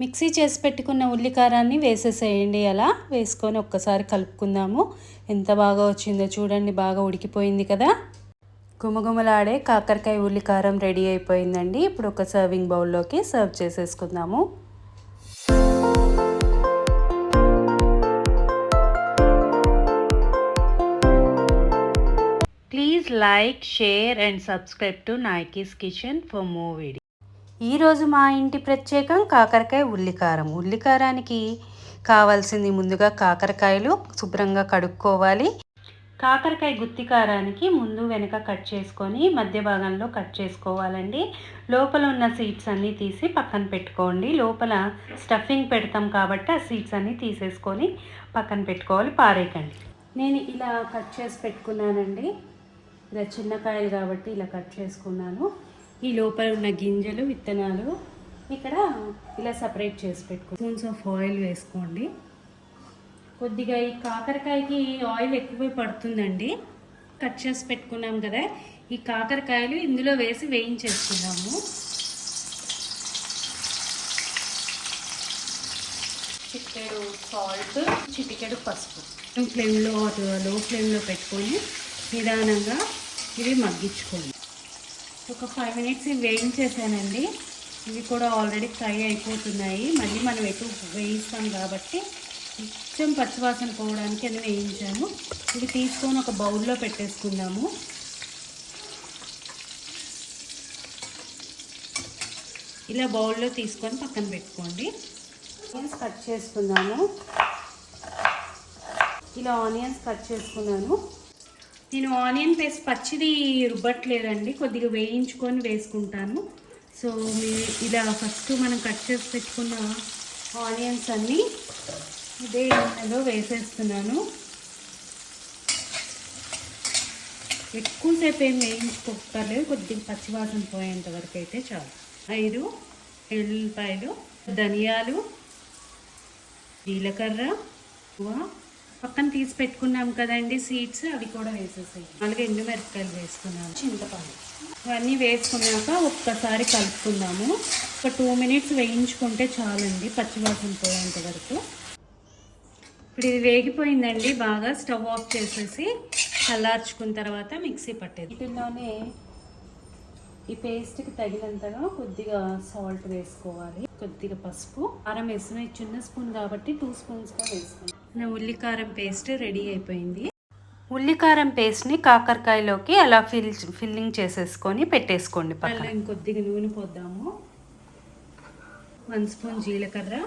Mixie చేసి పెట్టుకున్న ఉల్లికారాన్ని వేసేసేయండి. అలా వేసుకొని ఒక్కసారి కలుపుకుందాము. ఎంత బాగా వచ్చిందో చూడండి, బాగా ఉడికిపోయింది కదా. గుమగుమలాడే కాకరకాయ ఉల్లికారం రెడీ అయిపోయిందండి. ఇప్పుడు ఒక సర్వింగ్ బౌల్లోకి సర్వ్ చేసేసుకుందాము. Please like, share and subscribe to Nayaki's kitchen for more video. ఈరోజు మా ఇంటి ప్రత్యేకం కాకరకాయ ఉల్లికారం. ఉల్లికారానికి కావాల్సింది ముందుగా కాకరకాయలు శుభ్రంగా కడుక్కోవాలి. కాకరకాయ గుత్తి కారానికి ముందు వెనక కట్ చేసుకొని మధ్య భాగంలో కట్ చేసుకోవాలండి. లోపల ఉన్న సీడ్స్ అన్నీ తీసి పక్కన పెట్టుకోండి. లోపల స్టఫింగ్ పెడతాం కాబట్టి ఆ సీడ్స్ అన్నీ తీసేసుకొని పక్కన పెట్టుకోవాలి, పారేయకండి. నేను ఇలా కట్ చేసి పెట్టుకున్నానండి. ఇలా చిన్న కాయలు కాబట్టి ఇలా కట్ చేసుకున్నాను. ఈ లోపల ఉన్న గింజలు, విత్తనాలు ఇక్కడ ఇలా సపరేట్ చేసి పెట్టుకో. స్పూన్స్ ఆఫ్ ఆయిల్ వేసుకోండి. కొద్దిగా ఈ కాకరకాయకి ఆయిల్ ఎక్కువ పడుతుందండి. కట్ చేసి పెట్టుకున్నాం కదా, ఈ కాకరకాయలు ఇందులో వేసి వేయించేసుకున్నాము. చిటికెడు సాల్ట్, చిటికెడు పసుపు ఫ్లేమ్లో లో ఫ్లేమ్లో పెట్టుకొని నిదానంగా ఇవి మగ్గించుకోండి. ఒక 5 మినిట్స్ ఇవి వేయించేసానండి. ఇవి కూడా ఆల్రెడీ ఫ్రై అయిపోతున్నాయి. మళ్ళీ మనం ఎటు వేయిస్తాం కాబట్టి కొంచెం పచ్చివాసన పోవడానికి అని వేయించాము. ఇవి తీసుకొని ఒక బౌల్లో పెట్టేసుకుందాము. ఇలా బౌల్లో తీసుకొని పక్కన పెట్టుకోండి. ఆనియన్స్ కట్ చేసుకుందాము. ఇలా ఆనియన్స్ కట్ చేసుకున్నాను. నేను ఆనియన్ పేస్ట్ పచ్చిది రుబ్బట్లేదండి, కొద్దిగా వేయించుకొని వేసుకుంటాను. సో ఇలా ఫస్ట్ మనం కట్ చేసి పెట్టుకున్న ఆనియన్స్ అన్నీ ఇదే గిన్నెలో వేసేస్తున్నాను. ఎక్కువసేపు ఏం వేయించుకోక్కర్లేదు, కొద్దిగా పచ్చివాసన పోయేంత వరకు అయితే చాలు. 5 ఎల్లిపాయలు, ధనియాలు, జీలకర్ర, పక్కన తీసి పెట్టుకున్నాం కదండి సీడ్స్, అవి కూడా వేసేసాయి. 4 ఎండుమిరపకాయలు వేసుకున్నాను, చింతపండు. ఇవన్నీ వేసుకున్నాక ఒక్కసారి కలుపుకుందాము. ఒక 2 మినిట్స్ వేయించుకుంటే చాలండి, పచ్చివాసన పోయేంత వరకు. ఇప్పుడు ఇది వేగిపోయిందండి బాగా. స్టవ్ ఆఫ్ చేసేసి చల్లార్చుకున్న తర్వాత మిక్సీ పట్టేది. వీటిల్లోనే ఈ పేస్ట్కి తగినంతగా కొద్దిగా సాల్ట్ వేసుకోవాలి, కొద్దిగా పసుపు, కారం వేసిన చిన్న స్పూన్ కాబట్టి 2 స్పూన్స్గా వేసుకోండి. ఉల్లికారం పేస్ట్ రెడీ అయిపోయింది. ఉల్లికారం పేస్ట్ని కాకరకాయలోకి అలా ఫిల్లింగ్ చేసేసుకొని పెట్టేసుకోండి. పక్కన కొద్దిగా నూనె పోద్దాము. 1 స్పూన్ జీలకర్ర,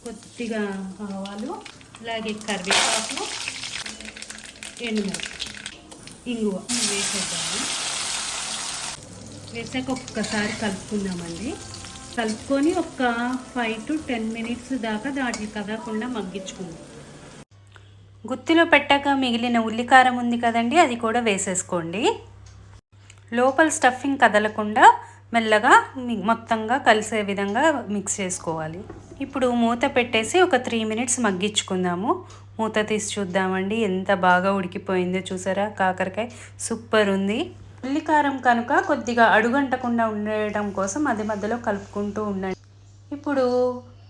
కొద్దిగా ఆవాలు, అలాగే కరివేపాకు, ఎండుమిరపకాయ, ఇంగువ వేసేద్దాము. వేసాక ఒక్కసారి కలుపుకుందామండి. కలుపుకొని ఒక 5 to 10 మినిట్స్ దాకా దాటి కదలకుండా మగ్గించుకుందాం. గుత్తిలో పెట్టాక మిగిలిన ఉల్లికారం ఉంది కదండి, అది కూడా వేసేసుకోండి. లోపల స్టఫింగ్ కదలకుండా మెల్లగా మొత్తంగా కలిసే విధంగా మిక్స్ చేసుకోవాలి. ఇప్పుడు మూత పెట్టేసి ఒక 3 మినిట్స్ మగ్గించుకుందాము. మూత తీసి చూద్దామండి, ఎంత బాగా ఉడికిపోయిందో చూసారా. కాకరకాయ సూపర్ ఉంది. ఉల్లికారం కనుక కొద్దిగా అడుగంటకుండా ఉండటం కోసం అది మధ్యలో కలుపుకుంటూ ఉండండి. ఇప్పుడు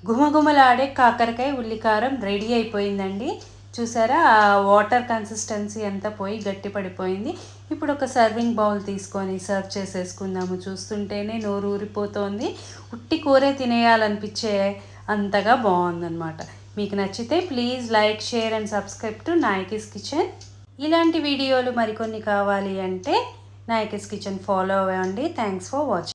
గుమగుమలాడే కాకరకాయ ఉల్లికారం రెడీ అయిపోయిందండి. చూసారా, ఆ వాటర్ కన్సిస్టెన్సీ అంతా పోయి గట్టి పడిపోయింది. ఇప్పుడు ఒక సర్వింగ్ బౌల్ తీసుకొని సర్వ్ చేసేసుకుందాము. చూస్తుంటేనే నోరు ఊరిపోతోంది. ఉట్టి కూరే తినేయాలనిపించే అంతగా బాగుందన్నమాట. మీకు నచ్చితే please like, share and subscribe to Nayaki's kitchen. ఇలాంటి వీడియోలు మరికొన్ని కావాలి అంటే నాయకీస్ కిచెన్ ఫాలో అవ్వండి. Thanks for watching.